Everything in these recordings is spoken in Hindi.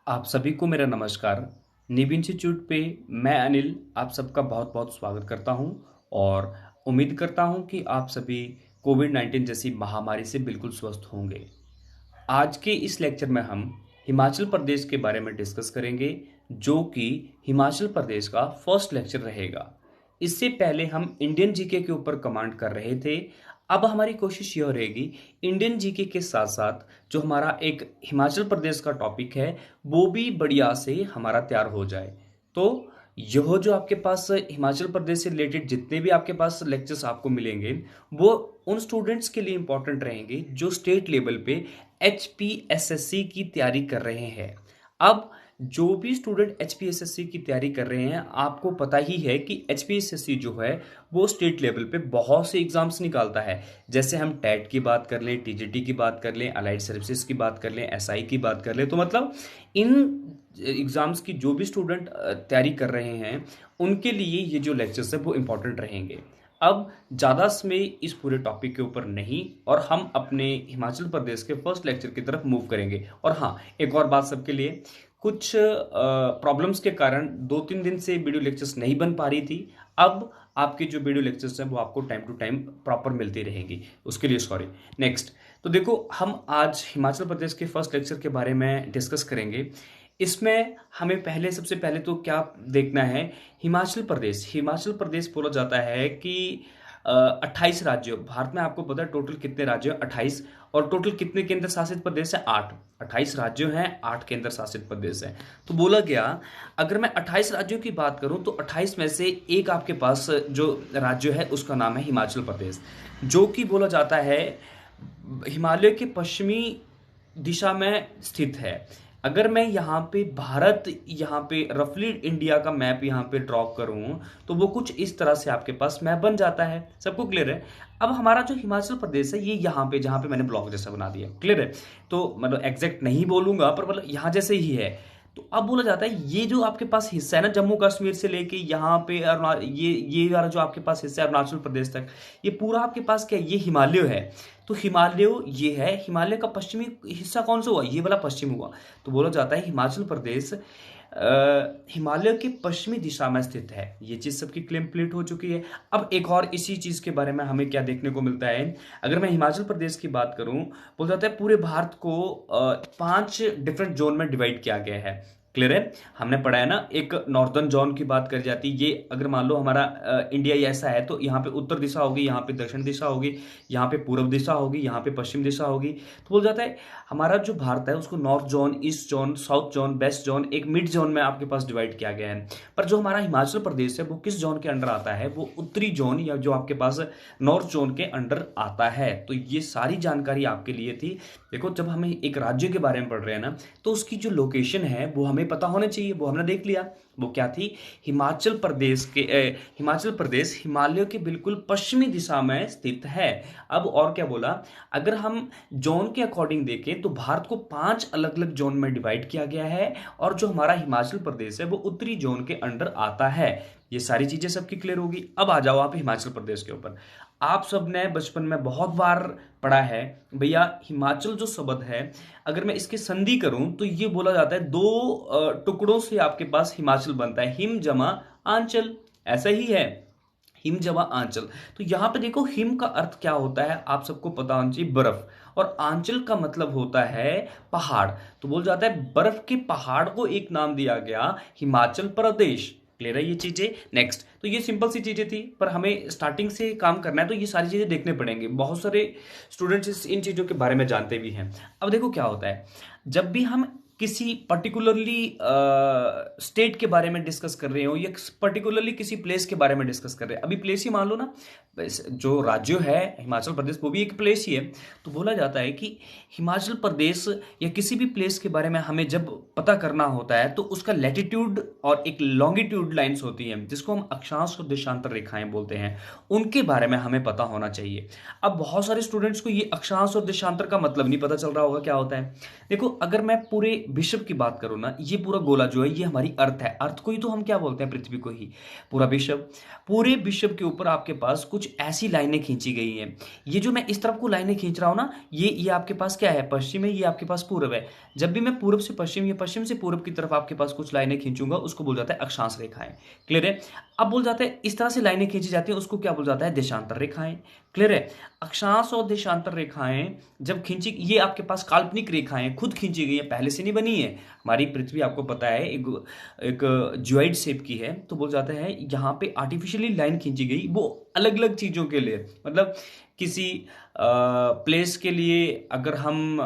आप सभी को मेरा नमस्कार। निब इंस्टीट्यूट पे मैं अनिल आप सबका बहुत बहुत स्वागत करता हूं और उम्मीद करता हूं कि आप सभी कोविड-19 जैसी महामारी से बिल्कुल स्वस्थ होंगे। आज के इस लेक्चर में हम हिमाचल प्रदेश के बारे में डिस्कस करेंगे, जो कि हिमाचल प्रदेश का फर्स्ट लेक्चर रहेगा। इससे पहले हम इंडियन जीके के ऊपर कमांड कर रहे थे। अब हमारी कोशिश यह रहेगी इंडियन जीके के साथ साथ जो हमारा एक हिमाचल प्रदेश का टॉपिक है वो भी बढ़िया से हमारा तैयार हो जाए। तो यह जो आपके पास हिमाचल प्रदेश से रिलेटेड जितने भी आपके पास लेक्चर्स आपको मिलेंगे वो उन स्टूडेंट्स के लिए इंपॉर्टेंट रहेंगे जो स्टेट लेवल पे एचपीएसएससी की तैयारी कर रहे हैं। अब जो भी स्टूडेंट एचपीएसएससी की तैयारी कर रहे हैं आपको पता ही है कि एचपीएसएससी जो है वो स्टेट लेवल पे बहुत से एग्जाम्स निकालता है। जैसे हम टेट की बात कर लें, टीजीटी की बात कर लें, अलाइड सर्विसेज की बात कर लें, एसआई की बात कर लें, तो मतलब इन एग्जाम्स की जो भी स्टूडेंट तैयारी कर रहे हैं उनके लिए ये जो लेक्चर्स है वो इंपॉर्टेंट रहेंगे। अब ज़्यादा समय इस पूरे टॉपिक के ऊपर नहीं और हम अपने हिमाचल प्रदेश के फर्स्ट लेक्चर की तरफ मूव करेंगे। और हाँ, एक और बात सबके लिए, कुछ प्रॉब्लम्स के कारण 2-3 दिन से वीडियो लेक्चर्स नहीं बन पा रही थी। अब आपके जो वीडियो लेक्चर्स हैं वो आपको टाइम टू टाइम प्रॉपर मिलती रहेंगी, उसके लिए सॉरी। नेक्स्ट, तो देखो हम आज हिमाचल प्रदेश के फर्स्ट लेक्चर के बारे में डिस्कस करेंगे। इसमें हमें सबसे पहले तो क्या देखना है, हिमाचल प्रदेश बोला जाता है कि 28 राज्यों, भारत में आपको पता है टोटल कितने राज्य हैं, 28। और टोटल कितने केंद्र शासित प्रदेश है, 8। 28 राज्यों हैं, 8 केंद्र शासित प्रदेश हैं। तो बोला गया अगर मैं 28 राज्यों की बात करूं तो 28 में से एक आपके पास जो राज्य है उसका नाम है हिमाचल प्रदेश, जो कि बोला जाता है हिमालय के पश्चिमी दिशा में स्थित है। अगर मैं यहाँ पे यहाँ पे रफली इंडिया का मैप यहाँ पे ड्रॉ करूँ तो वो कुछ इस तरह से आपके पास मैप बन जाता है। सबको क्लियर है? अब हमारा जो हिमाचल प्रदेश है ये यहाँ पे जहाँ पे मैंने ब्लॉक जैसा बना दिया, क्लियर है? तो मतलब एग्जैक्ट नहीं बोलूंगा पर मतलब यहाँ जैसे ही है। तो अब बोला जाता है ये जो आपके पास हिस्सा है ना, जम्मू कश्मीर से लेके यहाँ पे ये वाला जो आपके पास हिस्सा है अरुणाचल प्रदेश तक, ये पूरा आपके पास क्या है, ये हिमालय है। तो हिमालय ये है, हिमालय का पश्चिमी हिस्सा कौन सा हुआ, ये वाला पश्चिम हुआ। तो बोला जाता है हिमाचल प्रदेश हिमालय की पश्चिमी दिशा में स्थित है। ये चीज सबकी कंप्लीट हो चुकी है। अब एक और इसी चीज के बारे में हमें क्या देखने को मिलता है, अगर मैं हिमाचल प्रदेश की बात करूं, बोला जाता है पूरे भारत को 5 डिफरेंट जोन में डिवाइड किया गया है। क्लियर है? हमने पढ़ा है ना, एक नॉर्दर्न जोन की बात कर जाती है। ये अगर मान लो हमारा इंडिया ऐसा है तो यहाँ पे उत्तर दिशा होगी, यहाँ पे दक्षिण दिशा होगी, यहाँ पे पूर्व दिशा होगी, यहाँ पे पश्चिम दिशा होगी। तो बोल जाता है हमारा जो भारत है उसको north zone, east zone, south zone, west zone, एक मिड जोन में आपके पास डिवाइड किया गया है। पर जो हमारा हिमाचल प्रदेश है वो किस जोन के अंडर आता है, वो उत्तरी जोन या जो आपके पास नॉर्थ जोन के अंडर आता है। तो ये सारी जानकारी आपके लिए थी। देखो जब हमें एक राज्य के बारे में पढ़ रहे हैं ना तो उसकी जो लोकेशन है वो हमें पता होना चाहिए। वो हमने देख लिया, वो क्या थी, हिमाचल प्रदेश हिमालय के बिल्कुल पश्चिमी दिशा में स्थित है। अब और क्या बोला, अगर हम जोन के अकॉर्डिंग देखें तो भारत को 5 अलग अलग जोन में डिवाइड किया गया है और जो हमारा हिमाचल प्रदेश है वो उत्तरी जोन के अंडर आता है। ये सारी चीजें सबकी क्लियर होगी। अब आ जाओ आप हिमाचल प्रदेश के ऊपर। आप सब ने बचपन में बहुत बार पढ़ा है भैया, हिमाचल जो शब्द है अगर मैं इसकी संधि करूं तो ये बोला जाता है 2 टुकड़ों से आपके पास हिमाचल बनता है, हिम जमा आंचल। ऐसा ही है, हिम जमा आंचल। तो यहां पे देखो हिम का अर्थ क्या होता है आप सबको पता होना चाहिए, बर्फ, और आंचल का मतलब होता है पहाड़। तो बोल जाता है बर्फ के पहाड़ को एक नाम दिया गया हिमाचल प्रदेश। क्लियर है ये चीजें? नेक्स्ट, तो ये सिंपल सी चीजें थी पर हमें स्टार्टिंग से काम करना है तो ये सारी चीजें देखने पड़ेंगे। बहुत सारे स्टूडेंट्स इन चीजों के बारे में जानते भी हैं। अब देखो क्या होता है, जब भी हम किसी पर्टिकुलरली स्टेट के बारे में डिस्कस कर रहे हो या पर्टिकुलरली किसी प्लेस के बारे में डिस्कस कर रहे हैं, अभी प्लेस ही मान लो ना, जो राज्य है हिमाचल प्रदेश वो भी एक प्लेस ही है। तो बोला जाता है कि हिमाचल प्रदेश या किसी भी प्लेस के बारे में हमें जब पता करना होता है तो उसका लैटिट्यूड और एक लॉन्गिट्यूड लाइंस होती हैं जिसको हम अक्षांश और देशांतर रेखाएं बोलते हैं, उनके बारे में हमें पता होना चाहिए। अब बहुत सारे स्टूडेंट्स को ये अक्षांश और देशांतर का मतलब नहीं पता चल रहा होगा क्या होता है। देखो अगर मैं पूरे विश्व की बात करो ना, ये पूरा गोला जो है ये हमारी अर्थ है। अर्थ को ही तो हम क्या बोलते हैं, पृथ्वी को ही। पूरा विश्व, पूरे विश्व के ऊपर आपके पास कुछ ऐसी लाइनें खींची गई हैं। ये जो मैं इस तरफ को लाइनें खींच रहा हूं ना, ये आपके पास क्या है, पश्चिम है, ये आपके पास पूर्व है। जब भी मैं पूर्व से पश्चिम या पश्चिम से पूर्व की तरफ आपके पास कुछ लाइनें खींचूंगा, उसको बोल जाता है अक्षांश रेखाएं। क्लियर है। अब बोल जाते हैं इस तरह से लाइनें खींची जाती हैं, उसको क्या बोल जाता है, देशांतर रेखाएं। क्लियर है। अक्षांश और देशांतर रेखाएं जब खींची, ये आपके पास काल्पनिक रेखाएं खुद खींची गई है, पहले से नहीं बनी है। हमारी पृथ्वी आपको पता है एक ज्वाइड शेप की है, तो बोल जाता है यहाँ पे आर्टिफिशियली लाइन खींची गई, वो अलग अलग चीजों के लिए, मतलब किसी प्लेस के लिए अगर हम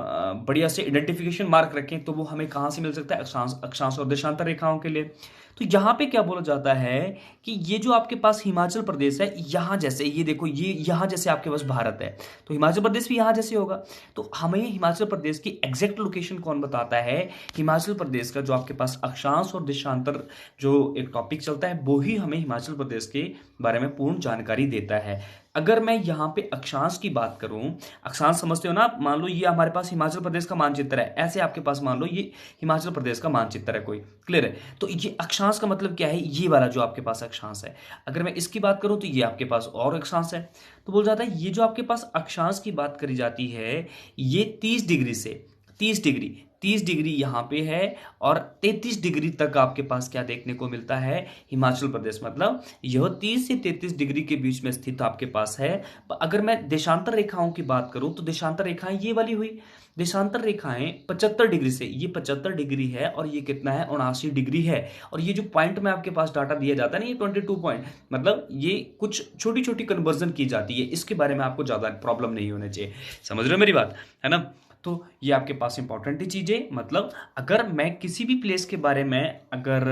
बढ़िया से आइडेंटिफिकेशन मार्क रखें तो वो हमें कहाँ से मिल सकता है, अक्षांश अक्षांश और देशांतर रेखाओं के लिए। तो यहाँ पे क्या बोला जाता है कि ये जो आपके पास हिमाचल प्रदेश है, यहाँ जैसे ये देखो, ये यहाँ जैसे आपके पास भारत है, तो हिमाचल प्रदेश भी यहाँ जैसे होगा। तो हमें हिमाचल प्रदेश की एग्जैक्ट लोकेशन कौन बताता है, हिमाचल प्रदेश का जो आपके पास अक्षांश और देशांतर जो एक टॉपिक चलता है, वो ही हमें हिमाचल प्रदेश के बारे में पूर्ण जानकारी देता है। अगर मैं यहाँ पे अक्षांश की बात करूं, अक्षांश समझते हो ना, मान लो ये हमारे पास हिमाचल प्रदेश का मानचित्र है, ऐसे आपके पास मान लो ये हिमाचल प्रदेश का मानचित्र है कोई। क्लियर है। तो ये अक्षांश का मतलब क्या है, ये वाला जो आपके पास अक्षांश है। अगर मैं इसकी बात करूं तो ये आपके पास और अक्षांश है। तो बोल जाता है ये जो आपके पास अक्षांश की बात करी जाती है, ये 30 डिग्री से 30 डिग्री यहाँ पे है, और 33 डिग्री तक आपके पास क्या देखने को मिलता है, हिमाचल प्रदेश। मतलब यह 30 से 33 डिग्री के बीच में स्थित आपके पास है। अगर मैं देशांतर रेखाओं की बात करूं तो देशांतर रेखाएं ये वाली हुई। देशांतर रेखाएं 75 डिग्री से, ये 75 डिग्री है, और ये कितना है, 79 डिग्री है। और ये जो पॉइंट में आपके पास डाटा दिया जाता है ना, ये 22 पॉइंट, मतलब ये कुछ छोटी छोटी कन्वर्जन की जाती है, इसके बारे में आपको ज्यादा प्रॉब्लम नहीं होनी चाहिए। समझ रहे हो मेरी बात, है ना। तो ये आपके पास इंपॉर्टेंट ही चीजें, मतलब अगर मैं किसी भी प्लेस के बारे में अगर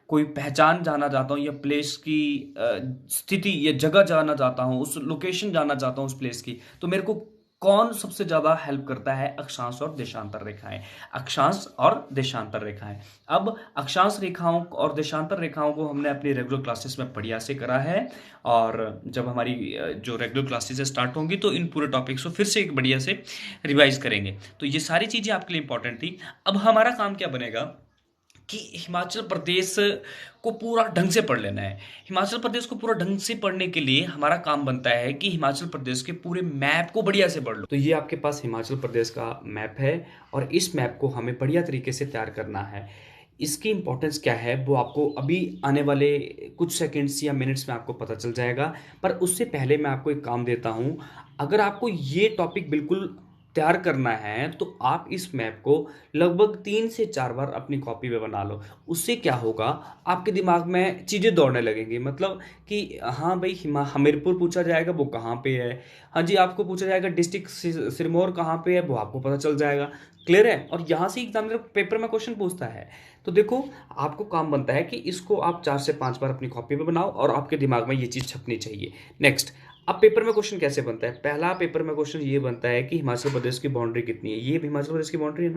कोई पहचान जानना चाहता हूँ, या प्लेस की स्थिति या जगह जानना चाहता हूँ, उस लोकेशन जानना चाहता हूँ उस प्लेस की, तो मेरे को कौन सबसे ज्यादा हेल्प करता है, अक्षांश और देशांतर रेखाएं। अक्षांश और देशांतर रेखाएं। अब अक्षांश रेखाओं और देशांतर रेखाओं को हमने अपनी रेगुलर क्लासेस में बढ़िया से करा है, और जब हमारी जो रेगुलर क्लासेस स्टार्ट होंगी तो इन पूरे टॉपिक्स को फिर से एक बढ़िया से रिवाइज करेंगे। तो ये सारी चीजें आपके लिए इंपॉर्टेंट थी। अब हमारा काम क्या बनेगा कि हिमाचल प्रदेश को पूरा ढंग से पढ़ लेना है। हिमाचल प्रदेश को पूरा ढंग से पढ़ने के लिए हमारा काम बनता है कि हिमाचल प्रदेश के पूरे मैप को बढ़िया से पढ़ लो। तो ये आपके पास हिमाचल प्रदेश का मैप है, और इस मैप को हमें बढ़िया तरीके से तैयार करना है। इसकी इंपॉर्टेंस क्या है वो आपको अभी आने वाले कुछ सेकंड्स या मिनट्स में आपको पता चल जाएगा। पर उससे पहले मैं आपको एक काम देता हूं, अगर आपको ये टॉपिक बिल्कुल तैयार करना है तो आप इस मैप को लगभग 3 से 4 बार अपनी कॉपी में बना लो। उससे क्या होगा, आपके दिमाग में चीज़ें दौड़ने लगेंगी, मतलब कि हाँ भाई हमीरपुर पूछा जाएगा वो कहाँ पे है, हाँ जी आपको पूछा जाएगा डिस्ट्रिक्ट सिरमौर कहाँ पे है, वो आपको पता चल जाएगा। क्लियर है। और यहाँ से एग्जामिनर पेपर में क्वेश्चन पूछता है, तो देखो आपको काम बनता है कि इसको आप 4 से 5 बार अपनी कॉपी में बनाओ, और आपके दिमाग में ये चीज़ छपनी चाहिए। नेक्स्ट, अब पेपर में क्वेश्चन कैसे बनता है, पहला पेपर में क्वेश्चन ये बनता है कि हिमाचल प्रदेश की बाउंड्री कितनी है। ये हिमाचल प्रदेश की बाउंड्री है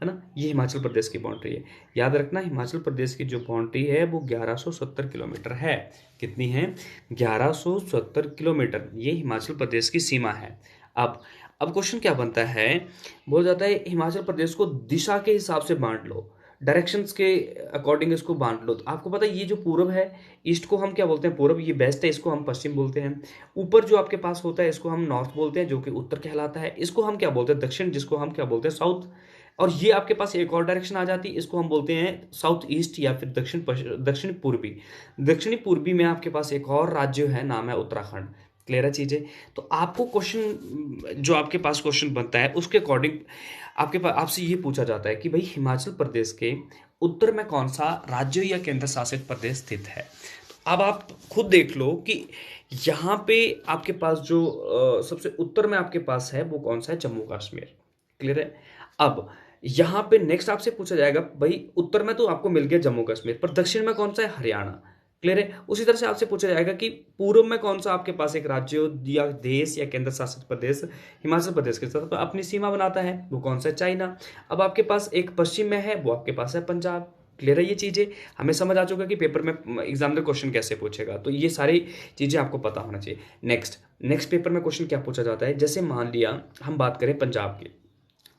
ना, ये हिमाचल प्रदेश की बाउंड्री है। याद रखना, हिमाचल प्रदेश की जो बाउंड्री है वो 1170 किलोमीटर है। कितनी है, 1170 किलोमीटर, ये हिमाचल प्रदेश की सीमा है। अब क्वेश्चन क्या बनता है, बोला जाता है हिमाचल प्रदेश को दिशा के हिसाब से बांट लो, डायरेक्शंस के अकॉर्डिंग इसको बांट लो। तो आपको पता है ये जो पूर्व है, ईस्ट को हम क्या बोलते हैं, पूर्व, ये वेस्ट है, इसको हम पश्चिम बोलते हैं। ऊपर जो आपके पास होता है इसको हम नॉर्थ बोलते हैं, जो कि उत्तर कहलाता है। इसको हम क्या बोलते हैं, दक्षिण, जिसको हम क्या बोलते हैं, साउथ। और ये आपके पास एक और डायरेक्शन आ जाती है, इसको हम बोलते हैं साउथ ईस्ट, या फिर दक्षिण पूर्वी। दक्षिणी पूर्वी में आपके पास एक और राज्य है, नाम है उत्तराखंड। क्लियर है चीजें। तो आपको क्वेश्चन, जो आपके पास क्वेश्चन बनता है उसके अकॉर्डिंग आपके पास आपसे ये पूछा जाता है कि भाई हिमाचल प्रदेश के उत्तर में कौन सा राज्य या केंद्र शासित प्रदेश स्थित है। तो अब आप खुद देख लो कि यहाँ पे आपके पास जो सबसे उत्तर में आपके पास है वो कौन सा है, जम्मू कश्मीर। क्लियर है। अब यहाँ पे नेक्स्ट आपसे पूछा जाएगा, भाई उत्तर में तो आपको मिल गया जम्मू कश्मीर, पर दक्षिण में कौन सा है, हरियाणा। क्लियर है। उसी तरह से आपसे पूछा जाएगा कि पूर्व में कौन सा आपके पास एक राज्य या देश या केंद्र शासित प्रदेश हिमाचल प्रदेश के साथ तो अपनी सीमा बनाता है, वो कौन सा है, चाइना। अब आपके पास एक पश्चिम में है, वो आपके पास है पंजाब। क्लियर है। ये चीजें हमें समझ आ चुका कि पेपर में एग्जामिनर क्वेश्चन कैसे पूछेगा, तो ये सारी चीजें आपको पता होना चाहिए। नेक्स्ट पेपर में क्वेश्चन क्या पूछा जाता है, जैसे मान लिया हम बात करें पंजाब की,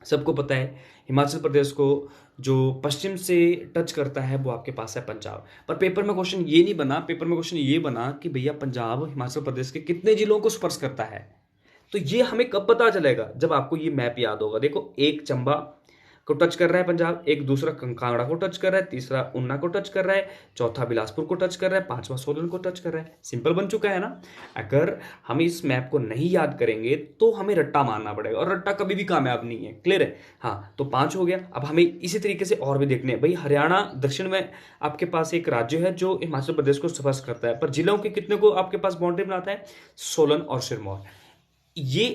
सबको पता है हिमाचल प्रदेश को जो पश्चिम से टच करता है वो आपके पास है पंजाब। पर पेपर में क्वेश्चन ये नहीं बना, पेपर में क्वेश्चन ये बना कि भैया पंजाब हिमाचल प्रदेश के कितने जिलों को स्पर्श करता है। तो ये हमें कब पता चलेगा, जब आपको ये मैप याद होगा। देखो, एक चंबा को टच कर रहा है पंजाब, एक दूसरा कांगड़ा को टच कर रहा है, तीसरा ऊना को टच कर रहा है, चौथा बिलासपुर को टच कर रहा है, पांचवा सोलन को टच कर रहा है। सिंपल बन चुका है ना। अगर हम इस मैप को नहीं याद करेंगे तो हमें रट्टा मारना पड़ेगा, और रट्टा कभी भी कामयाब नहीं है। क्लियर है? हाँ, तो 5 हो गया। अब हमें इसी तरीके से और भी देखने हैं भाई। हरियाणा दक्षिण में आपके पास एक राज्य है जो हिमाचल प्रदेश को स्पर्श करता है, पर जिलों के कितने को आपके पास बाउंड्री बनाता है? सोलन और सिरमौर। ये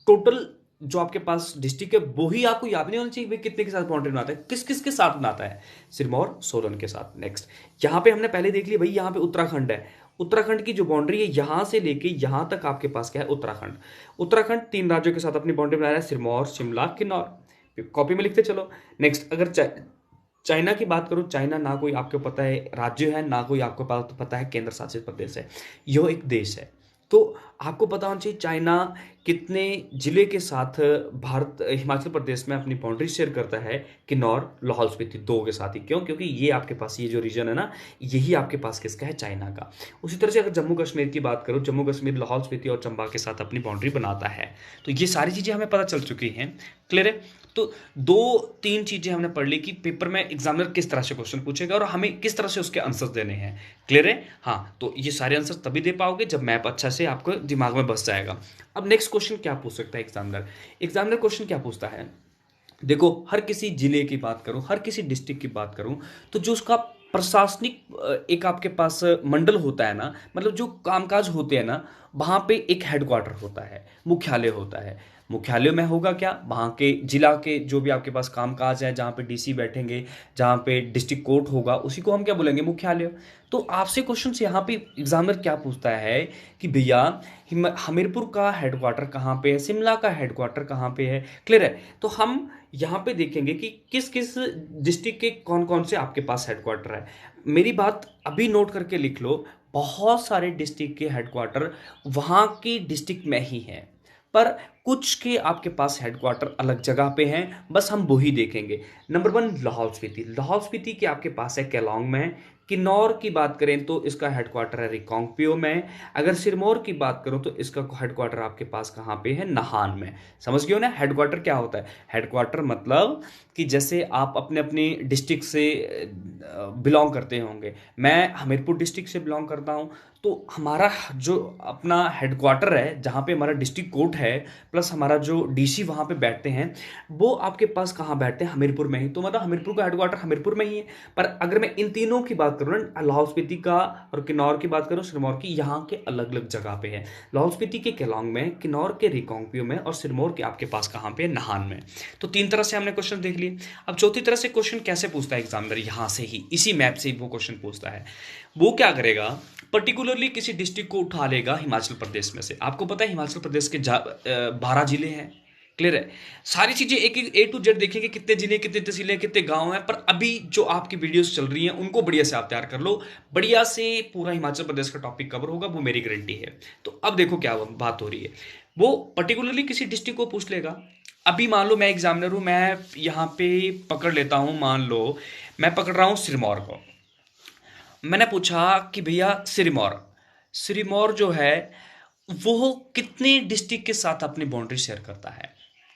टोटल जो आपके पास डिस्ट्रिक्ट है वो ही आपको याद नहीं होना चाहिए भाई कितने के साथ बाउंड्री बनाता है, किस किस के साथ बनाता है? सिरमौर सोलन के साथ। नेक्स्ट, यहां पे हमने पहले देख लिया भाई, यहां पे उत्तराखंड है। उत्तराखंड की जो बाउंड्री है यहां से लेके यहां तक आपके पास क्या है? उत्तराखंड। उत्तराखंड 3 राज्यों के साथ अपनी बाउंड्री बना रहा है, सिरमौर, शिमला, किन्नौर। कॉपी में लिखते चलो। नेक्स्ट, अगर चाइना की बात करूं, चाइना ना कोई आपको पता है राज्य है, ना कोई आपको पता है केंद्र शासित प्रदेश है, यह एक देश है। तो आपको पता होना चाहिए चाइना कितने जिले के साथ भारत हिमाचल प्रदेश में अपनी बाउंड्री शेयर करता है? किन्नौर, लाहौल स्पीति, 2 के साथ ही। क्यों? क्योंकि ये आपके पास ये जो रीजन है ना, यही आपके पास किसका है? चाइना का। उसी तरह से अगर जम्मू कश्मीर की बात करूं, जम्मू कश्मीर लाहौल स्पीति और चंबा के साथ अपनी बाउंड्री बनाता है। तो ये सारी चीजें हमें पता चल चुकी हैं। क्लियर है? तो 2-3 चीजें हमने पढ़ ली कि पेपर में एग्जामिनर किस तरह से क्वेश्चन पूछेगा और हमें किस तरह से उसके आंसर्स देने हैं। क्लियर है? हाँ, तो ये सारे आंसर तभी दे पाओगे जब मैप अच्छा से आपको दिमाग में बस जाएगा। अब नेक्स्ट क्वेश्चन क्या पूछ सकता है एग्जामिनर? एग्जामिनर क्वेश्चन क्या पूछता है? देखो, हर किसी जिले की बात करूं, हर किसी डिस्ट्रिक्ट की बात करूं, तो जो उसका प्रशासनिक एक आपके पास मंडल होता है ना, मतलब जो कामकाज होते हैं ना, वहां पे एक हेडक्वार्टर होता है, मुख्यालय होता है। मुख्यालय में होगा क्या? वहां के जिला के जो भी आपके पास कामकाज है, जहां पे डीसी बैठेंगे, जहां पे डिस्ट्रिक्ट कोर्ट होगा, उसी को हम क्या बोलेंगे? मुख्यालय। तो आपसे क्वेश्चन यहाँ पे एग्जामिनर क्या पूछता है कि भैया हमीरपुर का हेडक्वार्टर कहाँ पे है, शिमला का हेडक्वार्टर कहाँ पे है? क्लियर है? तो हम यहाँ पे देखेंगे कि किस किस डिस्ट्रिक्ट के कौन कौन से आपके पास हेडक्वार्टर है। मेरी बात अभी नोट करके लिख लो, बहुत सारे डिस्ट्रिक्ट के हेडक्वार्टर वहाँ की डिस्ट्रिक्ट में ही हैं, पर कुछ के आपके पास हेडक्वार्टर अलग जगह पे हैं, बस हम वही देखेंगे। नंबर 1, लाहौल स्पीति। लाहौल स्पीति के आपके पास है केलोंग में। किन्नौर की बात करें तो इसका हेडक्वार्टर है रिकांगपिओ में। अगर सिरमौर की बात करूं तो इसका हेडक्वार्टर आपके पास कहां पे है? नाहन में। समझ गए हो ना हेडक्वार्टर क्या होता है? हेडक्वार्टर मतलब कि जैसे आप अपने अपने डिस्ट्रिक्ट से बिलोंग करते होंगे। मैं हमीरपुर डिस्ट्रिक्ट से बिलोंग करता हूं, तो हमारा जो अपना हेडक्वार्टर है, जहाँ पे हमारा डिस्ट्रिक्ट कोर्ट है, प्लस हमारा जो डीसी वहाँ पे बैठते हैं, वो आपके पास कहाँ बैठते हैं? हमीरपुर में ही। तो मतलब हमीरपुर का हेडक्वार्टर हमीरपुर में ही है। पर अगर मैं इन तीनों की बात करूँ ना, लाहौल स्पीति का और किन्नौर की बात करूँ, सिरमौर की, यहाँ के अलग अलग जगह पे है। लाहौल स्पीति के केलोंग में, किन्नौर के रिकांगपिओ में, और सिरमौर के आपके पास कहाँ पे? नाहन में। तो 3 तरह से हमने क्वेश्चन देख लिए। अब चौथी तरह से क्वेश्चन कैसे पूछता है एग्जामिनर? यहाँ से ही, इसी मैप से ही वो क्वेश्चन पूछता है। वो क्या करेगा? पर्टिकुलरली किसी डिस्ट्रिक्ट को उठा लेगा हिमाचल प्रदेश में से। आपको पता है हिमाचल प्रदेश के 12 जिले हैं। क्लियर है? सारी चीजें एक एक A to Z देखेंगे, कितने जिले, कितने तहसीलें, कितने गांव हैं। पर अभी जो आपकी वीडियोस चल रही हैं उनको बढ़िया से आप तैयार कर लो, बढ़िया से पूरा हिमाचल प्रदेश का टॉपिक कवर होगा, वो मेरी गारंटी है। तो अब देखो क्या बात हो रही है। वो पर्टिकुलरली किसी डिस्ट्रिक्ट को पूछ लेगा। अभी मान लो मैं एग्जामिनर हूं, मैं यहाँ पे पकड़ लेता हूं, मान लो मैं पकड़ रहा हूं सिरमौर को। मैंने पूछा कि भैया सिरमौर, सिरमौर जो है वो कितने डिस्ट्रिक्ट के साथ अपनी बाउंड्री शेयर करता है?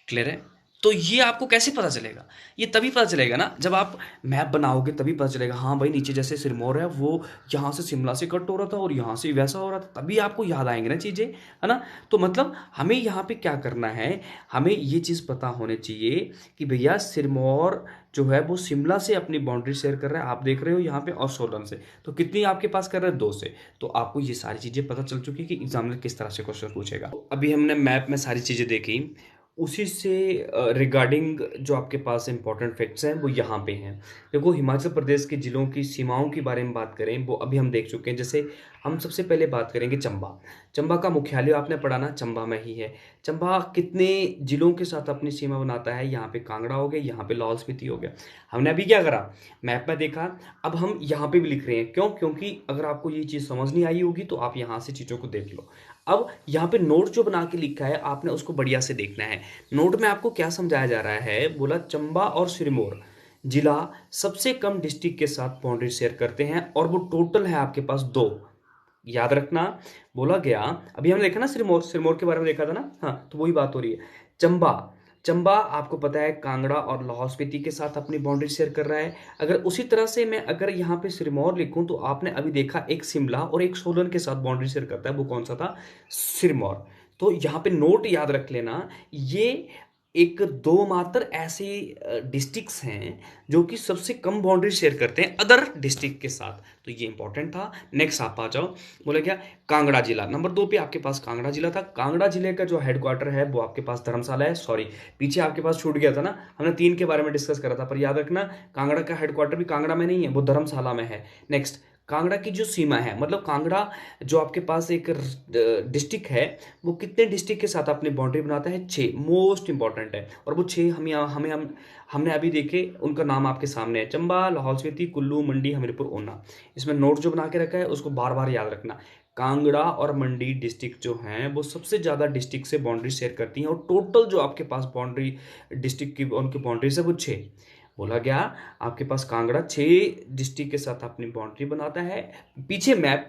क्लियर है? तो ये आपको कैसे पता चलेगा? ये तभी पता चलेगा ना जब आप मैप बनाओगे, तभी पता चलेगा। हाँ भाई, नीचे जैसे सिरमौर है वो यहाँ से शिमला से कट हो रहा था और यहाँ से वैसा हो रहा था, तभी आपको याद आएंगे ना चीज़ें, है ना। तो मतलब हमें यहाँ पे क्या करना है, हमें ये चीज़ पता होनी चाहिए कि भैया सिरमौर जो है वो शिमला से अपनी बाउंड्री शेयर कर रहा है, आप देख रहे हो यहाँ पे, और सोलन से। तो कितनी आपके पास कर रहा है? 2 से। तो आपको ये सारी चीज़ें पता चल चुकी है कि एग्जामिनर किस तरह से क्वेश्चन पूछेगा। अभी हमने मैप में सारी चीज़ें देखी, उसी से रिगार्डिंग जो आपके पास इंपॉर्टेंट फैक्ट्स हैं वो यहाँ पे हैं। देखो, हिमाचल प्रदेश के जिलों की सीमाओं के बारे में बात करें, वो अभी हम देख चुके हैं। जैसे हम सबसे पहले बात करेंगे चंबा। चंबा का मुख्यालय आपने पढ़ा ना, चंबा में ही है। चंबा कितने जिलों के साथ अपनी सीमा बनाता है? यहाँ पे कांगड़ा हो गया, यहाँ पे लाहौल स्पीति हो गया। हमने अभी क्या करा, मैप में देखा, अब हम यहाँ पे भी लिख रहे हैं। क्यों? क्योंकि अगर आपको ये चीज़ समझ नहीं आई होगी तो आप यहाँ से चीज़ों को देख लो। अब यहाँ पे नोट जो बना के लिखा है आपने उसको बढ़िया से देखना है। नोट में आपको क्या समझाया जा रहा है, बोला चंबा और सिरमौर जिला सबसे कम डिस्ट्रिक्ट के साथ बाउंड्री शेयर करते हैं और वो टोटल है आपके पास 2। याद रखना, बोला गया, अभी हमने देखा ना सिरमौर, सिरमौर के बारे में देखा था ना, हाँ, तो वही बात हो रही है। चंबा, चंबा आपको पता है कांगड़ा और लाहौल स्पीति के साथ अपनी बाउंड्री शेयर कर रहा है। अगर उसी तरह से मैं अगर यहाँ पे सिरमौर लिखूं तो आपने अभी देखा एक शिमला और एक सोलन के साथ बाउंड्री शेयर करता है, वो कौन सा था, सिरमौर। तो यहाँ पे नोट याद रख लेना, ये एक दो मात्र ऐसे डिस्ट्रिक्ट्स हैं जो कि सबसे कम बाउंड्री शेयर करते हैं अदर डिस्ट्रिक्ट के साथ, तो ये इंपॉर्टेंट था। नेक्स्ट आप आ जाओ, बोले क्या, कांगड़ा जिला नंबर 2 पे आपके पास कांगड़ा जिला था। कांगड़ा जिले का जो हेडक्वार्टर है वो आपके पास धर्मशाला है, सॉरी पीछे आपके पास छूट गया था ना, हमने 3 के बारे में डिस्कस करा था, पर याद रखना कांगड़ा का हेडक्वार्टर भी कांगड़ा में नहीं है, वो धर्मशाला में है। नेक्स्ट, कांगड़ा की जो सीमा है, मतलब कांगड़ा जो आपके पास एक डिस्ट्रिक्ट है, वो कितने डिस्ट्रिक्ट के साथ अपनी बाउंड्री बनाता है, 6, मोस्ट इंपॉर्टेंट है। और वो 6 हमने अभी देखे, उनका नाम आपके सामने है, चंबा, लाहौल स्पीति, कुल्लू, मंडी, हमीरपुर, ऊना। इसमें नोट जो बना के रखा है उसको बार बार याद रखना। कांगड़ा और मंडी डिस्ट्रिक्ट जो हैं वो सबसे ज़्यादा डिस्ट्रिक्ट से बाउंड्री शेयर करती हैं, और टोटल जो आपके पास बाउंड्री डिस्ट्रिक्ट की उनकी बाउंड्रीज है वो 6। बोला गया आपके पास कांगड़ा 6 डिस्ट्रिक्ट के साथ अपनी बाउंड्री बनाता है। पीछे मैप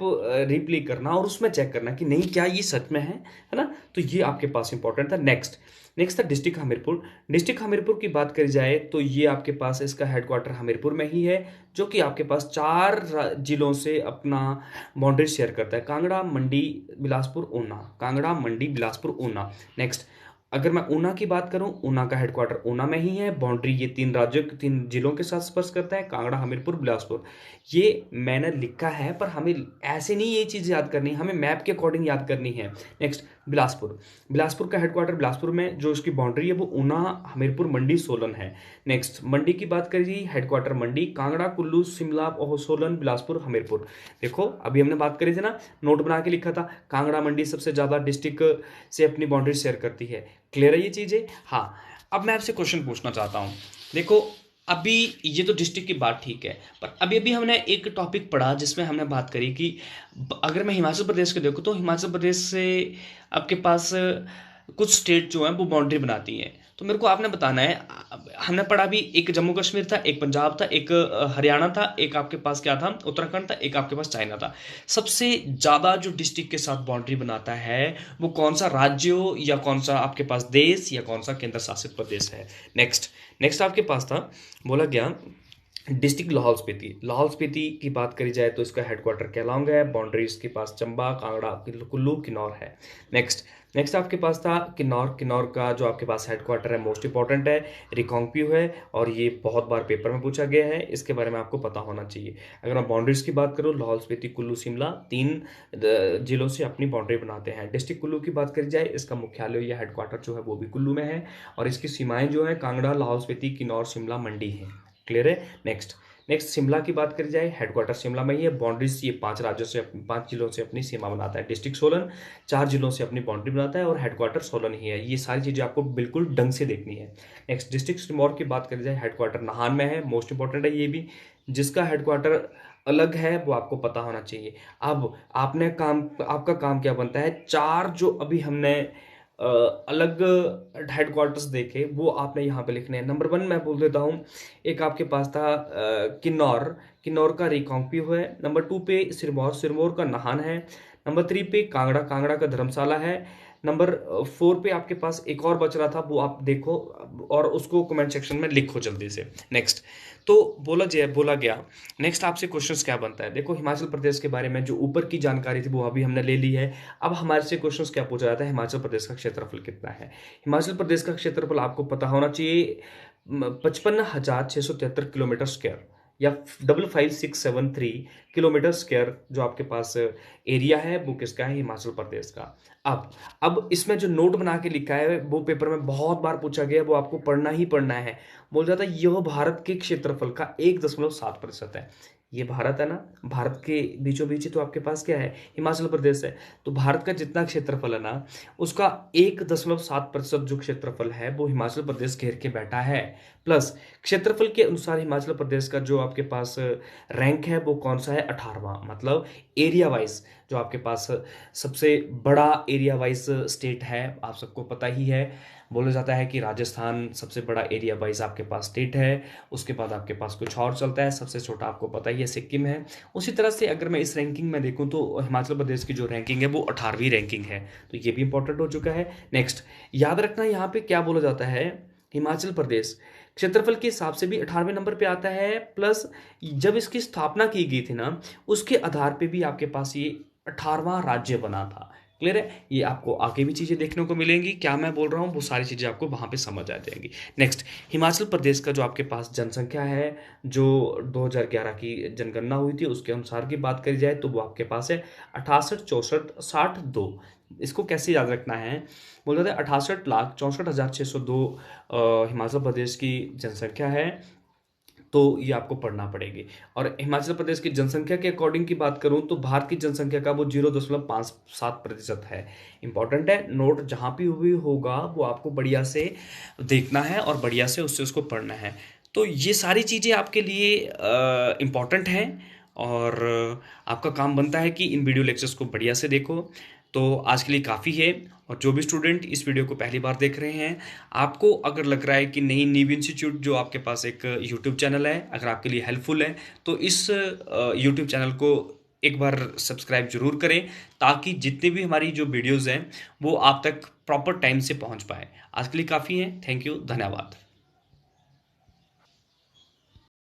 रिप्ले करना और उसमें चेक करना कि नहीं क्या ये सच में है ना, तो ये आपके पास इंपॉर्टेंट था। नेक्स्ट, नेक्स्ट था डिस्ट्रिक्ट हमीरपुर। डिस्ट्रिक्ट हमीरपुर की बात करी जाए तो ये आपके पास इसका हेडक्वार्टर हमीरपुर में ही है, जो कि आपके पास 4 जिलों से अपना बाउंड्री शेयर करता है, कांगड़ा, मंडी, बिलासपुर, ऊना, कांगड़ा, मंडी, बिलासपुर, ऊना। नेक्स्ट, अगर मैं ऊना की बात करूं, ऊना का हेडक्वार्टर ऊना में ही है, बाउंड्री ये 3 राज्यों 3 जिलों के साथ स्पर्श करता है, कांगड़ा, हमीरपुर, बिलासपुर। ये मैंने लिखा है पर हमें ऐसे नहीं ये चीज़ याद करनी, हमें मैप के अकॉर्डिंग याद करनी है। नेक्स्ट, बिलासपुर, बिलासपुर का हेडक्वार्टर बिलासपुर में, जो उसकी बाउंड्री है वो ऊना, हमीरपुर, मंडी, सोलन है। नेक्स्ट, मंडी की बात करिए, हेडक्वार्टर मंडी, कांगड़ा, कुल्लू, शिमला और सोलन, बिलासपुर, हमीरपुर। देखो अभी हमने बात करी थी ना, नोट बना के लिखा था, कांगड़ा मंडी सबसे ज़्यादा डिस्ट्रिक्ट से अपनी बाउंड्री शेयर करती है। क्लियर है ये चीज़ें? हाँ, अब मैं आपसे क्वेश्चन पूछना चाहता हूँ। देखो अभी ये तो डिस्ट्रिक्ट की बात ठीक है, पर अभी अभी हमने एक टॉपिक पढ़ा जिसमें हमने बात करी कि अगर मैं हिमाचल प्रदेश को देखूँ तो हिमाचल प्रदेश से आपके पास कुछ स्टेट जो हैं वो बाउंड्री बनाती हैं। तो मेरे को आपने बताना है, हमने पढ़ा भी, एक जम्मू कश्मीर था, एक पंजाब था, एक हरियाणा था, एक आपके पास क्या था, उत्तराखंड था, एक आपके पास चाइना था। सबसे ज़्यादा जो डिस्ट्रिक्ट के साथ बाउंड्री बनाता है वो कौन सा राज्य या कौन सा आपके पास देश या कौन सा केंद्र शासित प्रदेश है। नेक्स्ट, नेक्स्ट आपके पास था, बोला गया डिस्ट्रिक्ट लाहौल स्पीति। लाहौल स्पीति की बात करी जाए तो इसका हेडक्वार्टर केलांग है, बाउंड्री इसके पास चंबा, कांगड़ा, कुल्लू, किन्नौर है। नेक्स्ट, नेक्स्ट आपके पास था किन्नौर। किन्नौर का जो आपके पास हेडक्वार्टर है मोस्ट इंपॉर्टेंट है, रिकांगपियो है, और ये बहुत बार पेपर में पूछा गया है, इसके बारे में आपको पता होना चाहिए। अगर मैं बाउंड्रीज की बात करूँ, लाहौल स्पीति, कुल्लू, शिमला 3 जिलों से अपनी बाउंड्री बनाते हैं। डिस्ट्रिक्ट कुल्लू की बात करी जाए, इसका मुख्यालय या हेडक्वार्टर जो है वो भी कुल्लू में है, और इसकी सीमाएं जो है कांगड़ा, लाहौल स्पीति, किन्नौर, शिमला, मंडी है। क्लियर है? नेक्स्ट, नेक्स्ट शिमला की बात करी जाए, हेडक्वार्टर शिमला में ही है, बाउंड्रीज ये 5 राज्यों से 5 जिलों से अपनी सीमा बनाता है। डिस्ट्रिक्ट सोलन 4 जिलों से अपनी बाउंड्री बनाता है और हेडक्वार्टर सोलन ही है। ये सारी चीज़ें आपको बिल्कुल ढंग से देखनी है। नेक्स्ट, डिस्ट्रिक्ट सिरमौर की बात करी जाए, हेडक्वार्टर नाहन में है, मोस्ट इंपॉर्टेंट है ये भी, जिसका हेडक्वार्टर अलग है वो आपको पता होना चाहिए। अब आपका काम क्या बनता है, 4 जो अभी हमने अलग हेडक्वार्टर्स देखे वो आपने यहाँ पे लिखने हैं। नंबर 1 मैं बोल देता हूँ, एक आपके पास था किन्नौर, किन्नौर का रिकांगपियो है। नंबर 2 पे सिरमौर, सिरमौर का नाहन है। नंबर 3 पे कांगड़ा, कांगड़ा का धर्मशाला है। नंबर 4 पे आपके पास एक और बच रहा था, वो आप देखो और उसको कमेंट सेक्शन में लिखो जल्दी से। नेक्स्ट, तो बोला गया नेक्स्ट आपसे क्वेश्चंस क्या बनता है। देखो हिमाचल प्रदेश के बारे में जो ऊपर की जानकारी थी वो अभी हमने ले ली है। अब हमारे से क्वेश्चंस क्या पूछा जाता है, हिमाचल प्रदेश का क्षेत्रफल कितना है। हिमाचल प्रदेश का क्षेत्रफल आपको पता होना चाहिए 55,673 किलोमीटर स्क्वायर, या 55,673 किलोमीटर स्क्वायर जो आपके पास एरिया है वो किसका है, हिमाचल प्रदेश का। अब इसमें जो नोट बना के लिखा है वो पेपर में बहुत बार पूछा गया, वो आपको पढ़ना ही पढ़ना है। बोल जाता है यह भारत के क्षेत्रफल का 1.7% है। ये भारत है ना, भारत के बीचों बीच ही तो आपके पास क्या है, हिमाचल प्रदेश है। तो भारत का जितना क्षेत्रफल है ना, उसका 1.7% जो क्षेत्रफल है वो हिमाचल प्रदेश घेर के बैठा है। प्लस क्षेत्रफल के अनुसार हिमाचल प्रदेश का जो आपके पास रैंक है वो कौन सा है, 18वां। मतलब एरिया वाइज जो आपके पास सबसे बड़ा एरिया वाइज स्टेट है, आप सबको पता ही है। बोला जाता है कि राजस्थान सबसे बड़ा एरिया वाइज आपके पास स्टेट है। उसके बाद आपके पास कुछ और चलता है, सबसे छोटा आपको पता ही है सिक्किम है। उसी तरह से अगर मैं इस रैंकिंग में देखूं तो हिमाचल प्रदेश की जो रैंकिंग है वो 18वीं रैंकिंग है। तो ये भी इंपॉर्टेंट हो चुका है। नेक्स्ट, याद रखना यहाँ पे क्या बोला जाता है, हिमाचल प्रदेश क्षेत्रफल के हिसाब से भी 18वें नंबर पे आता है। प्लस जब इसकी स्थापना की गई थी ना, उसके आधार पे भी आपके पास ये 18वां राज्य बना था। क्लियर है, ये आपको आगे भी चीज़ें देखने को मिलेंगी, क्या मैं बोल रहा हूँ वो सारी चीज़ें आपको वहाँ पे समझ आ जाएंगी। नेक्स्ट, हिमाचल प्रदेश का जो आपके पास जनसंख्या है, जो 2011 की जनगणना हुई थी उसके अनुसार की बात करी जाए तो वो आपके पास है 68, 64, 62। इसको कैसे याद रखना है, बोल रहे थे 68,64,602 हिमाचल प्रदेश की जनसंख्या है। तो ये आपको पढ़ना पड़ेगी। और हिमाचल प्रदेश की जनसंख्या के अकॉर्डिंग की बात करूं तो भारत की जनसंख्या का वो 0.57% है। इंपॉर्टेंट है, नोट जहां भी भी होगा वो आपको बढ़िया से देखना है और बढ़िया से उससे उसको पढ़ना है। तो ये सारी चीज़ें आपके लिए इम्पॉर्टेंट हैं। और आपका काम बनता है कि इन वीडियो लेक्चर्स को बढ़िया से देखो। तो आज के लिए काफ़ी है। और जो भी स्टूडेंट इस वीडियो को पहली बार देख रहे हैं, आपको अगर लग रहा है कि नहीं, नीव इंस्टीट्यूट जो आपके पास एक यूट्यूब चैनल है अगर आपके लिए हेल्पफुल है, तो इस यूट्यूब चैनल को एक बार सब्सक्राइब जरूर करें, ताकि जितने भी हमारी जो वीडियोज़ हैं वो आप तक प्रॉपर टाइम से पहुंच पाए। आज के लिए काफ़ी है। थैंक यू, धन्यवाद।